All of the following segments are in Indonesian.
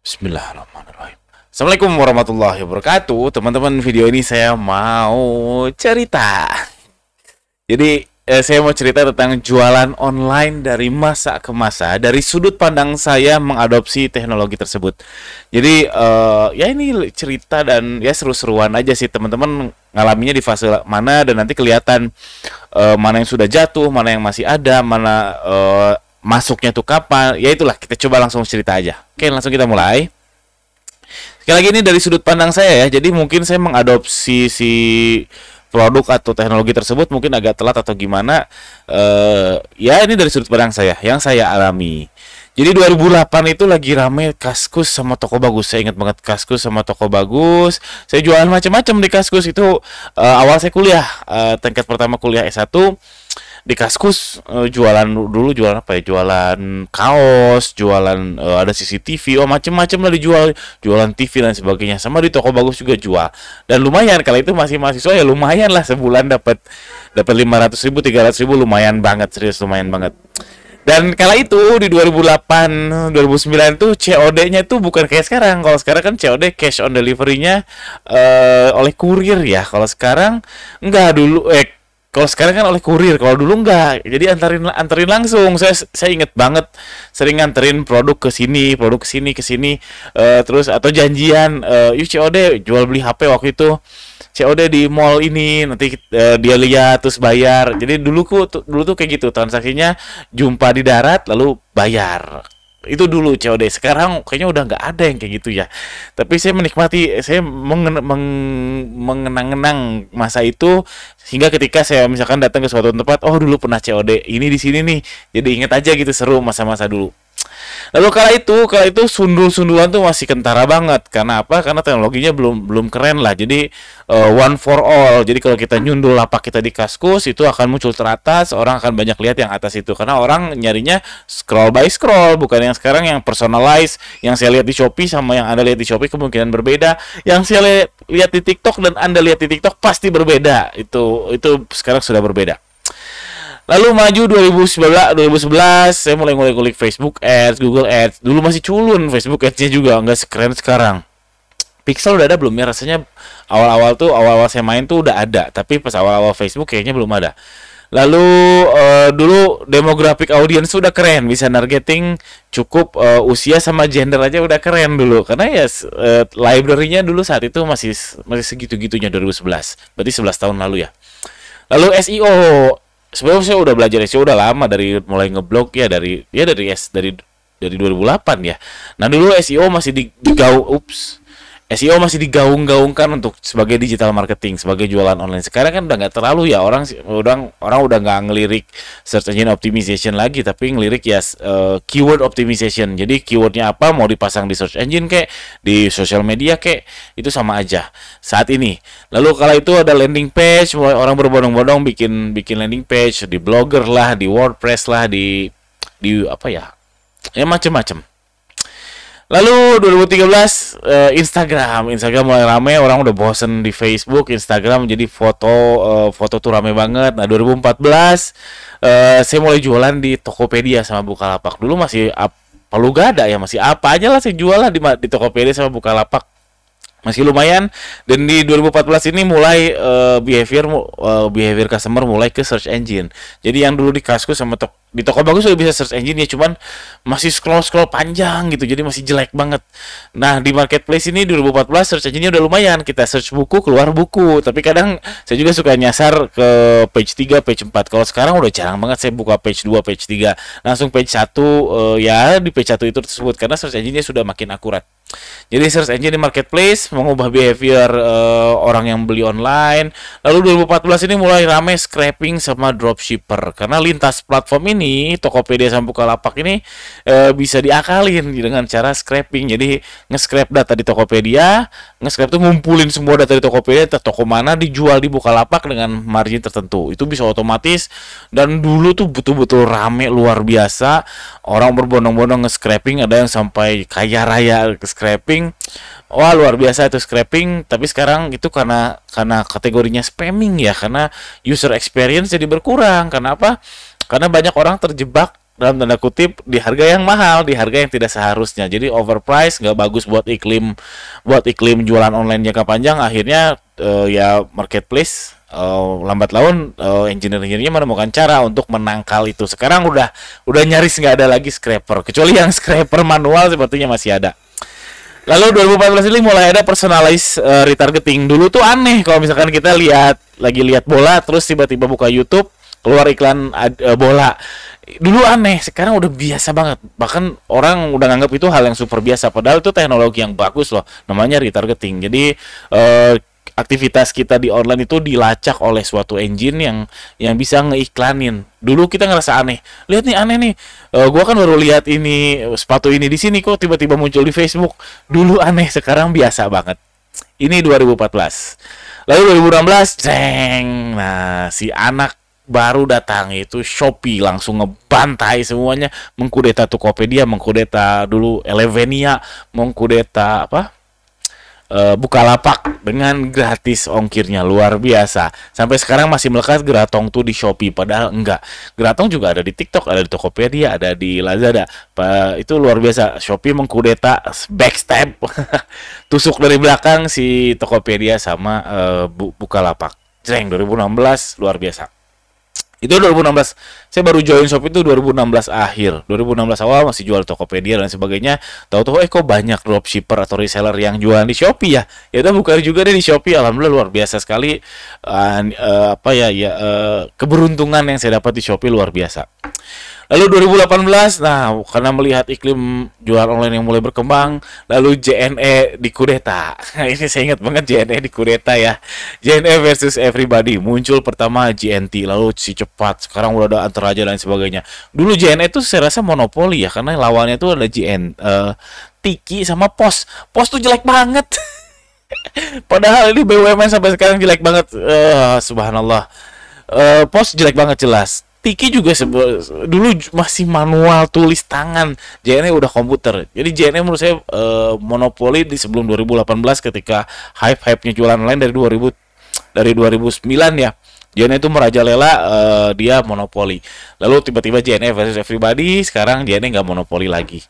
Bismillahirrahmanirrahim. Assalamualaikum warahmatullahi wabarakatuh. Teman-teman, video ini saya mau cerita. Jadi saya mau cerita tentang jualan online dari masa ke masa, dari sudut pandang saya mengadopsi teknologi tersebut. Jadi ya ini cerita dan ya seru-seruan aja sih, teman-teman ngalaminya di fase mana, dan nanti kelihatan mana yang sudah jatuh, mana yang masih ada, mana masuknya tuh kapan. Ya itulah, kita coba langsung cerita aja. Oke, langsung kita mulai. Sekali lagi, ini dari sudut pandang saya ya. Jadi mungkin saya mengadopsi si produk atau teknologi tersebut mungkin agak telat atau gimana. Ya ini dari sudut pandang saya yang saya alami. Jadi 2008 itu lagi rame Kaskus sama Toko Bagus. Saya ingat banget Kaskus sama Toko Bagus. Saya jualan macam-macam di Kaskus itu. Awal saya kuliah, tingkat pertama kuliah S1 di Kaskus. Jualan dulu, jualan apa ya? Jualan kaos, jualan ada CCTV, macam-macam lah dijual, jualan TV dan sebagainya. Sama di Toko Bagus juga jual. Dan lumayan, kalau itu masih mahasiswa ya lumayan lah, sebulan dapat 500.000, 300.000, lumayan banget, serius lumayan banget. Dan kala itu di 2008 2009 tuh COD-nya tuh bukan kayak sekarang. Kalau sekarang kan COD, cash on delivery-nya oleh kurir ya. Kalau sekarang enggak, dulu kalau sekarang kan oleh kurir, kalau dulu enggak. Jadi anterin langsung. Saya inget banget sering nganterin produk ke sini, ke sini, terus atau janjian, yuk COD jual beli HP waktu itu. COD di mall ini, nanti dia lihat terus bayar. Jadi dulu tuh kayak gitu transaksinya, jumpa di darat lalu bayar. Itu dulu COD. Sekarang kayaknya udah nggak ada yang kayak gitu ya. Tapi saya menikmati, saya mengenang-enang masa itu, sehingga ketika saya misalkan datang ke suatu tempat, oh dulu pernah COD ini di sini nih. Jadi inget aja gitu, seru masa-masa dulu. Lalu kala itu sundul-sundulan tuh masih kentara banget. Karena apa? Karena teknologinya belum keren lah. Jadi one for all. Jadi kalau kita nyundul lapak kita di Kaskus, itu akan muncul teratas. Orang akan banyak lihat yang atas itu. Karena orang nyarinya scroll by scroll, bukan yang sekarang yang personalize. Yang saya lihat di Shopee sama yang Anda lihat di Shopee kemungkinan berbeda. Yang saya lihat di TikTok dan Anda lihat di TikTok pasti berbeda. Itu sekarang sudah berbeda. Lalu maju 2011 saya mulai ngulik Facebook Ads, Google Ads. Dulu masih culun Facebook Ads-nya juga, nggak sekeren sekarang. Pixel udah ada belum ya? Rasanya awal-awal saya main tuh udah ada, tapi pas awal-awal Facebook kayaknya belum ada. Lalu dulu demographic audience sudah keren, bisa targeting cukup usia sama gender aja udah keren dulu. Karena ya library-nya dulu saat itu masih segitu-gitunya 2011. Berarti 11 tahun lalu ya. Lalu SEO, sebenarnya saya udah belajar SEO udah lama, dari mulai ngeblog ya dari 2008 ya. Nah dulu SEO masih SEO masih digaung-gaungkan untuk sebagai digital marketing, sebagai jualan online. Sekarang kan udah nggak terlalu ya, orang udah nggak ngelirik search engine optimization lagi, tapi ngelirik ya keyword optimization. Jadi keywordnya apa, mau dipasang di search engine kek, di sosial media kek, itu sama aja saat ini. Lalu kala itu ada landing page, mulai orang berbondong-bondong bikin landing page di Blogger lah, di WordPress lah, di apa ya macem-macem. Lalu 2013 Instagram mulai rame, orang udah bosen di Facebook, Instagram jadi foto tuh rame banget. Nah 2014 saya mulai jualan di Tokopedia sama Bukalapak. Dulu masih palu gada ya, masih apa aja lah saya jual lah di Tokopedia sama Bukalapak. Masih lumayan. Dan di 2014 ini mulai behavior customer mulai ke search engine. Jadi yang dulu di Kaskus sama di Toko Bagus udah bisa search engine ya, cuman masih scroll panjang gitu, jadi masih jelek banget. Nah di marketplace ini 2014 search engine-nya udah lumayan. Kita search buku, keluar buku. Tapi kadang saya juga suka nyasar ke page 3, page 4. Kalau sekarang udah jarang banget saya buka page 2, page 3. Langsung page 1, ya di page 1 itu tersebut, karena search engine-nya sudah makin akurat. Jadi search engine di marketplace mengubah behavior orang yang beli online. Lalu 2014 ini mulai rame scraping sama dropshipper, karena lintas platform ini Tokopedia sama Bukalapak ini bisa diakalin dengan cara scraping. Jadi nge-scrap data di Tokopedia, nge-scrap tuh ngumpulin semua data di Tokopedia, toko mana dijual di Bukalapak dengan margin tertentu. Itu bisa otomatis. Dan dulu tuh betul-betul rame luar biasa. Orang berbondong-bondong nge-scraping, ada yang sampai kaya raya scraping. Wah luar biasa itu scraping. Tapi sekarang itu karena kategorinya spamming ya, karena user experience jadi berkurang. Karena apa? Karena banyak orang terjebak dalam tanda kutip di harga yang mahal, di harga yang tidak seharusnya. Jadi overpriced, nggak bagus buat iklim jualan online jangka panjang. Akhirnya ya marketplace lambat laun engineer-nya menemukan cara untuk menangkal itu. Sekarang udah nyaris nggak ada lagi scraper, kecuali yang scraper manual sepertinya masih ada. Lalu 2014 ini mulai ada personalized retargeting. Dulu tuh aneh kalau misalkan kita lagi lihat bola terus tiba-tiba buka YouTube keluar iklan bola. Dulu aneh, sekarang udah biasa banget. Bahkan orang udah nganggap itu hal yang super biasa, padahal itu teknologi yang bagus loh, namanya retargeting. Jadi aktivitas kita di online itu dilacak oleh suatu engine yang bisa ngeiklanin. Dulu kita ngerasa aneh. Lihat nih, aneh nih. Gua kan baru lihat ini sepatu ini di sini kok tiba-tiba muncul di Facebook. Dulu aneh, sekarang biasa banget. Ini 2014. Lalu 2016, jeng. Nah, si anak baru datang itu Shopee langsung ngebantai semuanya, mengkudeta Tokopedia, mengkudeta dulu Elevenia, mengkudeta Bukalapak dengan gratis ongkirnya, luar biasa. Sampai sekarang masih melekat Geratong tuh di Shopee, padahal enggak. Geratong juga ada di TikTok, ada di Tokopedia, ada di Lazada. Itu luar biasa. Shopee mengkudeta, backstab, tusuk dari belakang si Tokopedia sama Bukalapak. Jreng, 2016 luar biasa. Itu 2016. Saya baru join Shopee itu 2016 akhir. 2016 awal masih jual Tokopedia dan sebagainya. Tahu-tahu kok banyak dropshipper atau reseller yang jualan di Shopee ya. Ya udah buka juga deh di Shopee. Alhamdulillah luar biasa sekali keberuntungan yang saya dapat di Shopee luar biasa. Lalu 2018, nah karena melihat iklim jualan online yang mulai berkembang, lalu JNE dikudeta. Ini saya ingat banget JNE dikudeta ya. JNE versus Everybody. Muncul pertama JNT, lalu si Cepat, sekarang udah ada Antaraja dan sebagainya. Dulu JNE itu saya rasa monopoli ya, karena lawannya itu ada Tiki sama POS. POS tuh jelek banget. Padahal ini BUMN sampai sekarang jelek banget. Subhanallah. POS jelek banget jelas. Tiki juga dulu masih manual tulis tangan. JNE udah komputer. Jadi JNE menurut saya monopoli di sebelum 2018 ketika hype-nya jualan online dari 2009 ya. JNE itu merajalela, dia monopoli. Lalu tiba-tiba JNE versus Everybody, sekarang JNE nggak monopoli lagi.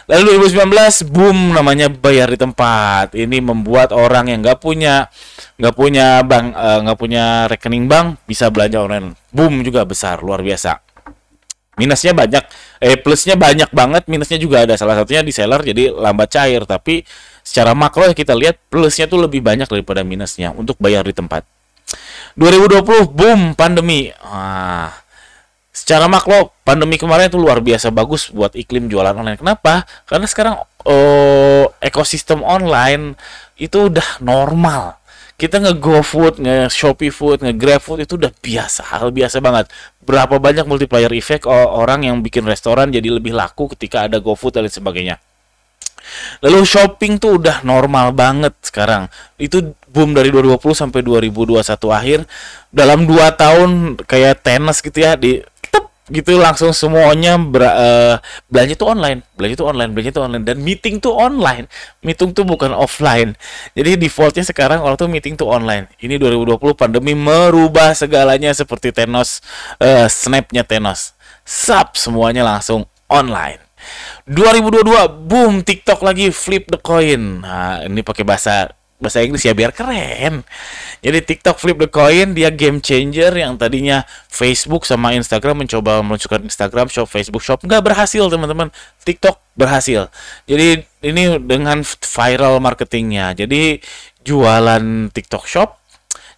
Lalu 2019 boom namanya bayar di tempat. Ini membuat orang yang nggak punya bank, nggak punya rekening bank bisa belanja online. Boom juga besar, luar biasa. Minusnya banyak, plusnya banyak banget, minusnya juga ada. Salah satunya di seller jadi lambat cair. Tapi secara makro kita lihat plusnya tuh lebih banyak daripada minusnya untuk bayar di tempat. 2020 boom pandemi. Secara makro pandemi kemarin itu luar biasa bagus buat iklim jualan online. Kenapa? Karena sekarang ekosistem online itu udah normal. Kita nge-GoFood, nge-Shopee Food, nge-GrabFood itu udah biasa, hal biasa banget. Berapa banyak multiplier effect orang yang bikin restoran jadi lebih laku ketika ada GoFood dan sebagainya. Lalu shopping tuh udah normal banget sekarang. Itu boom dari 2020 sampai 2021 akhir. Dalam 2 tahun kayak tenis gitu ya, gitu langsung semuanya belanja tuh online, dan meeting tuh online. Meeting tuh bukan offline. Jadi defaultnya sekarang orang tuh meeting tuh online. Ini 2020 pandemi merubah segalanya seperti Thanos, snapnya Thanos. Semuanya langsung online. 2022 boom TikTok lagi, flip the coin. Nah, ini pakai bahasa Inggris ya biar keren. Jadi TikTok flip the coin, dia game changer. Yang tadinya Facebook sama Instagram mencoba meluncurkan Instagram Shop, Facebook Shop, nggak berhasil teman-teman. TikTok berhasil. Jadi ini dengan viral marketingnya. Jadi jualan TikTok Shop,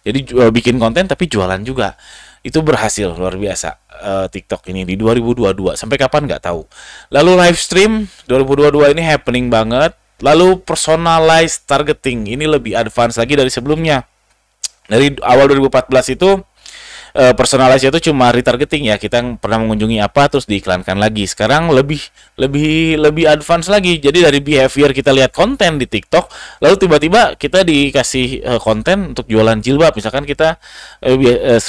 jadi bikin konten tapi jualan juga. Itu berhasil luar biasa. TikTok ini di 2022 sampai kapan nggak tahu. Lalu live stream 2022 ini happening banget. Lalu personalized targeting ini lebih advance lagi dari sebelumnya. Dari awal 2014 itu personalized itu cuma retargeting ya, kita pernah mengunjungi apa terus diiklankan lagi. Sekarang lebih advance lagi. Jadi dari behavior kita lihat konten di TikTok, lalu tiba-tiba kita dikasih konten untuk jualan jilbab. Misalkan kita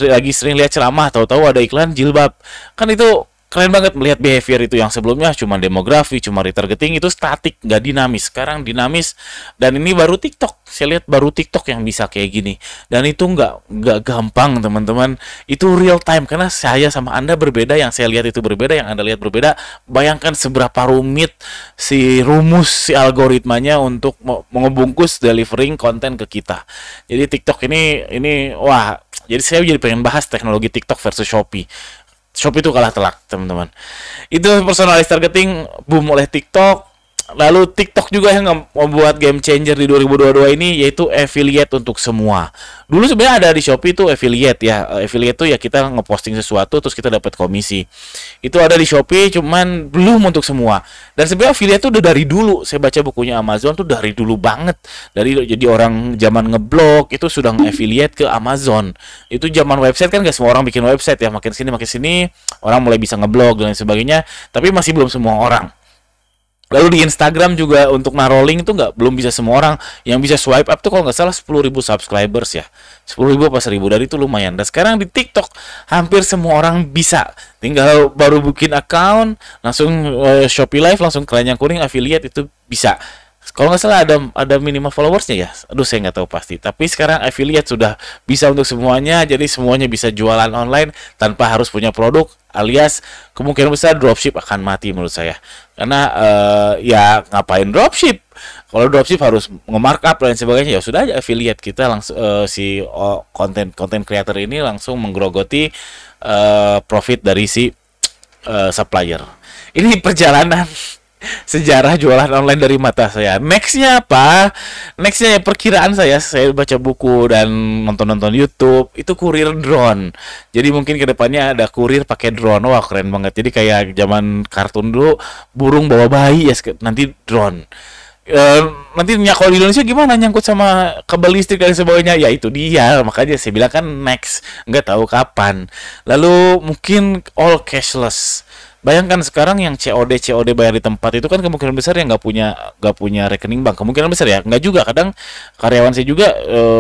lagi sering lihat ceramah, tahu-tahu ada iklan jilbab. Kan itu keren banget melihat behavior itu yang sebelumnya cuma demografi, cuma retargeting, itu statik, nggak dinamis. Sekarang dinamis, dan ini baru TikTok. Saya lihat baru TikTok yang bisa kayak gini. Dan itu nggak gampang, teman-teman. Itu real time, karena saya sama Anda berbeda, yang saya lihat itu berbeda, yang Anda lihat berbeda. Bayangkan seberapa rumit si rumus, si algoritmanya untuk mengebungkus delivering konten ke kita. Jadi TikTok ini wah, jadi saya jadi pengen bahas teknologi TikTok versus Shopee. Shopee itu kalah telak, teman-teman. Itu personalized targeting boom oleh TikTok. Lalu TikTok juga yang membuat game changer di 2022 ini, yaitu affiliate untuk semua. Dulu sebenarnya ada di Shopee itu affiliate ya. Affiliate itu ya kita ngeposting sesuatu terus kita dapat komisi. Itu ada di Shopee, cuman belum untuk semua. Dan sebenarnya affiliate itu udah dari dulu. Saya baca bukunya Amazon tuh dari dulu banget. Dari jadi orang zaman ngeblog itu sudah nge-affiliate ke Amazon. Itu zaman website kan gak semua orang bikin website ya. Makin sini orang mulai bisa ngeblog dan sebagainya. Tapi masih belum semua orang. Lalu di Instagram juga untuk naruh link itu belum bisa semua orang. Yang bisa swipe up tuh kalau nggak salah 10.000 subscribers ya. 10.000 apa 1.000 dari itu lumayan. Dan sekarang di TikTok hampir semua orang bisa. Tinggal baru bikin account, langsung Shopee Live, langsung keranjang kuning affiliate itu bisa. Kalau nggak salah ada minimal followersnya ya. Aduh saya nggak tahu pasti. Tapi sekarang affiliate sudah bisa untuk semuanya. Jadi semuanya bisa jualan online tanpa harus punya produk. Alias kemungkinan besar dropship akan mati menurut saya. Karena ya ngapain dropship? Kalau dropship harus nge-markup dan sebagainya. Ya sudah aja affiliate kita langsung si konten creator ini langsung menggerogoti profit dari si supplier. Ini perjalanan sejarah jualan online dari mata saya. Nextnya apa? Nextnya ya perkiraan saya baca buku dan nonton YouTube, itu kurir drone. Jadi mungkin kedepannya ada kurir pakai drone. Wah keren banget. Jadi kayak zaman kartun dulu, burung bawa bayi ya, nanti drone. Nantinya kalau di Indonesia gimana nyangkut sama kabel listrik dan sebagainya, ya itu dia, makanya saya bilang kan next, nggak tahu kapan. Lalu mungkin all cashless. Bayangkan sekarang yang COD bayar di tempat itu kan kemungkinan besar yang nggak punya rekening bank. Kemungkinan besar ya, nggak juga. Kadang karyawan saya juga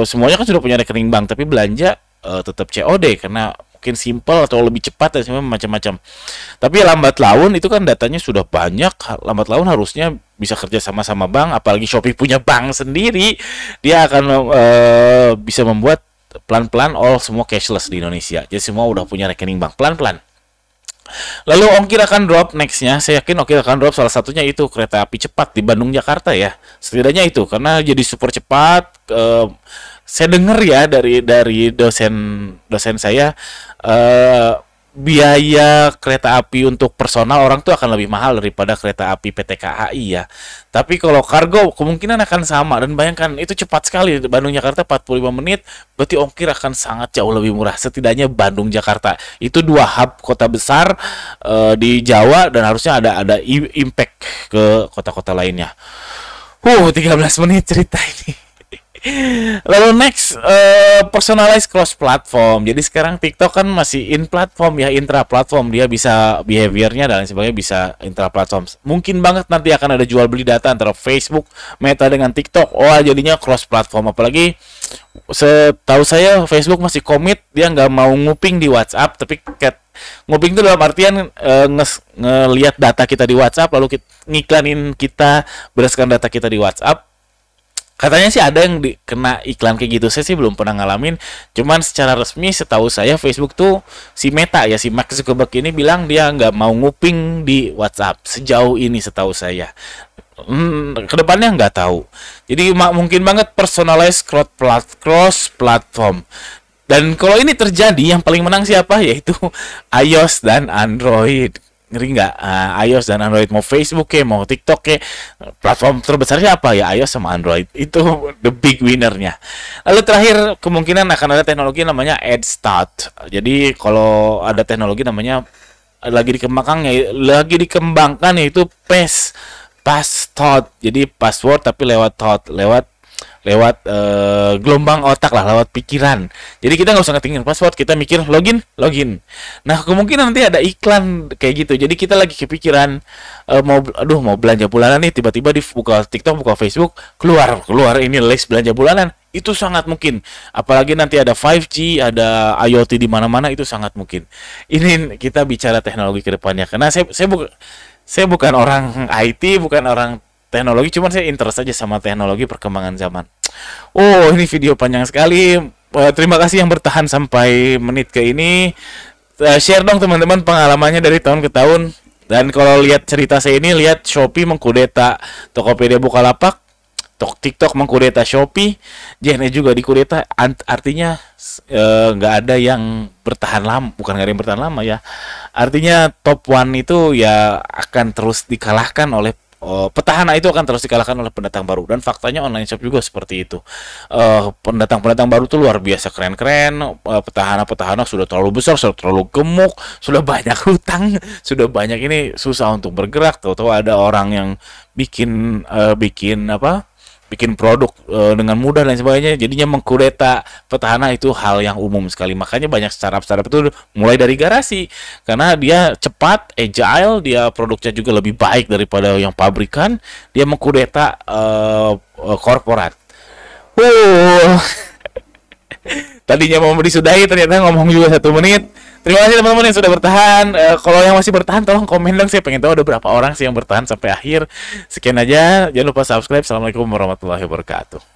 semuanya kan sudah punya rekening bank, tapi belanja tetap COD karena mungkin simple atau lebih cepat dan macam-macam. Tapi lambat laun itu kan datanya sudah banyak. Lambat laun harusnya bisa kerja sama bank, apalagi Shopee punya bank sendiri. Dia akan bisa membuat pelan-pelan all semua cashless di Indonesia. Jadi semua udah punya rekening bank pelan-pelan. Lalu ongkir akan drop nextnya, saya yakin ongkir akan drop, salah satunya itu kereta api cepat di Bandung Jakarta ya, setidaknya itu karena jadi super cepat. Saya dengar ya dari dosen saya, biaya kereta api untuk personal orang tuh akan lebih mahal daripada kereta api PT KAI ya. Tapi kalau kargo kemungkinan akan sama, dan bayangkan itu cepat sekali, Bandung Jakarta 45 menit, berarti ongkir akan sangat jauh lebih murah. Setidaknya Bandung Jakarta itu dua hub kota besar di Jawa, dan harusnya ada impact ke kota-kota lainnya. 13 menit cerita ini. Lalu next, personalized cross platform. Jadi sekarang TikTok kan masih in platform ya, intra platform, dia bisa behaviornya dan lain sebagainya bisa intra platform. Mungkin banget nanti akan ada jual beli data antara Facebook, Meta dengan TikTok. Oh jadinya cross platform. Apalagi setahu saya Facebook masih komit, dia nggak mau nguping di WhatsApp, tapi nguping itu dalam artian ngelihat data kita di WhatsApp lalu ngiklanin kita berdasarkan data kita di WhatsApp. Katanya sih ada yang kena iklan kayak gitu. Saya sih belum pernah ngalamin. Cuman secara resmi setahu saya Facebook tuh si Meta ya, si Mark Zuckerberg ini bilang dia nggak mau nguping di WhatsApp sejauh ini setahu saya. Kedepannya nggak tahu. Jadi mungkin banget personalized cross platform. Dan kalau ini terjadi, yang paling menang siapa? Yaitu iOS dan Android. Ngeri nggak? iOS dan Android, mau Facebook ya, mau TikTok ya, platform terbesar siapa ya? iOS sama Android, itu the big winnernya. Lalu terakhir kemungkinan akan ada teknologi namanya Edge Start. Jadi kalau ada teknologi namanya lagi dikembangkan yaitu Passthought. Jadi password tapi lewat thought, lewat gelombang otak lah, lewat pikiran. Jadi kita nggak usah ngetingin password, kita mikir login. Nah kemungkinan nanti ada iklan kayak gitu. Jadi kita lagi kepikiran mau belanja bulanan nih, tiba-tiba dibuka TikTok, buka Facebook, keluar ini list belanja bulanan. Itu sangat mungkin. Apalagi nanti ada 5G, ada IoT di mana-mana, itu sangat mungkin. Ini kita bicara teknologi ke depannya. Karena saya bukan orang IT, bukan orang teknologi, cuman saya interest aja sama teknologi perkembangan zaman. Oh, ini video panjang sekali. Terima kasih yang bertahan sampai menit ke ini. Share dong teman-teman pengalamannya dari tahun ke tahun. Dan kalau lihat cerita saya ini, lihat Shopee mengkudeta Tokopedia Bukalapak, TikTok mengkudeta Shopee, JNE juga dikudeta. Artinya nggak ada yang bertahan lama, bukan nggak ada yang bertahan lama ya. Artinya top one itu ya akan terus dikalahkan oleh petahana, itu akan terus dikalahkan oleh pendatang baru. Dan faktanya online shop juga seperti itu. Pendatang-pendatang baru tuh luar biasa keren-keren. Petahana-petahana sudah terlalu besar, sudah terlalu gemuk, sudah banyak hutang, sudah banyak, ini susah untuk bergerak. Tahu-tahu ada orang yang bikin bikin produk dengan mudah dan sebagainya, jadinya mengkudeta petahana. Itu hal yang umum sekali. Makanya banyak startup itu mulai dari garasi, karena dia cepat, agile, dia produknya juga lebih baik daripada yang pabrikan, dia mengkudeta korporat. Tadinya mau disudahi, ternyata ngomong juga 1 menit. Terima kasih teman-teman yang sudah bertahan. Kalau yang masih bertahan, tolong komen dong. Saya pengen tahu ada berapa orang sih yang bertahan sampai akhir. Sekian aja. Jangan lupa subscribe. Assalamualaikum warahmatullahi wabarakatuh.